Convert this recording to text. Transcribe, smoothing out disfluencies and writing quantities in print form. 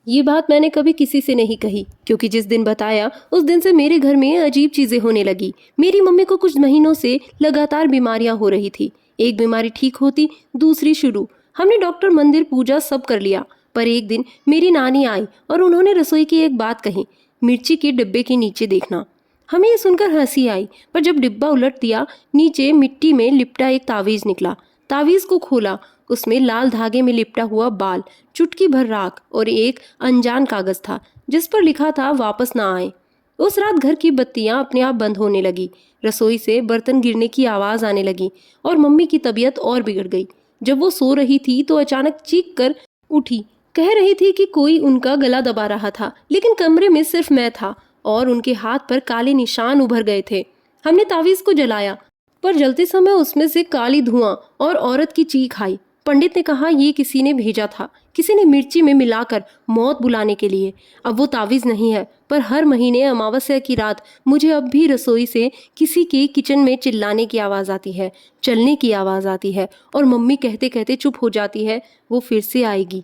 ये बात मैंने कभी किसी से नहीं कही, क्योंकि जिस दिन बताया उस दिन से मेरे घर में अजीब चीजें होने लगी। मेरी मम्मी को कुछ महीनों से लगातार बीमारियां हो रही थी। एक बीमारी ठीक होती, दूसरी शुरू। हमने डॉक्टर, मंदिर, पूजा सब कर लिया, पर एक दिन मेरी नानी आई और उन्होंने रसोई की एक बात कही, मिर्ची के डिब्बे के नीचे देखना। हमें ये सुनकर हंसी आई, पर जब डिब्बा उलट दिया, नीचे मिट्टी में लिपटा एक तावीज निकला। तावीज को खोला, उसमें लाल धागे में लिपटा हुआ बाल, चुटकी भर राख और एक अनजान कागज था जिस पर लिखा था, वापस ना आए। उस रात घर की बत्तियां अपने आप बंद होने लगी, रसोई से बर्तन गिरने की आवाज आने लगी और मम्मी की तबीयत और बिगड़ गई। जब वो सो रही थी तो अचानक चीख कर उठी, कह रही थी कि कोई उनका गला दबा रहा था, लेकिन कमरे में सिर्फ मैं था और उनके हाथ पर काले निशान उभर गए थे। हमने तावीज को जलाया, पर जलते समय उसमें से काली धुआं और औरत की चीख आई। पंडित ने कहा ये किसी ने भेजा था, किसी ने मिर्ची में मिलाकर मौत बुलाने के लिए। अब वो तावीज नहीं है, पर हर महीने अमावस्या की रात मुझे अब भी रसोई से किसी के किचन में चिल्लाने की आवाज़ आती है, चलने की आवाज़ आती है और मम्मी कहते कहते चुप हो जाती है, वो फिर से आएगी।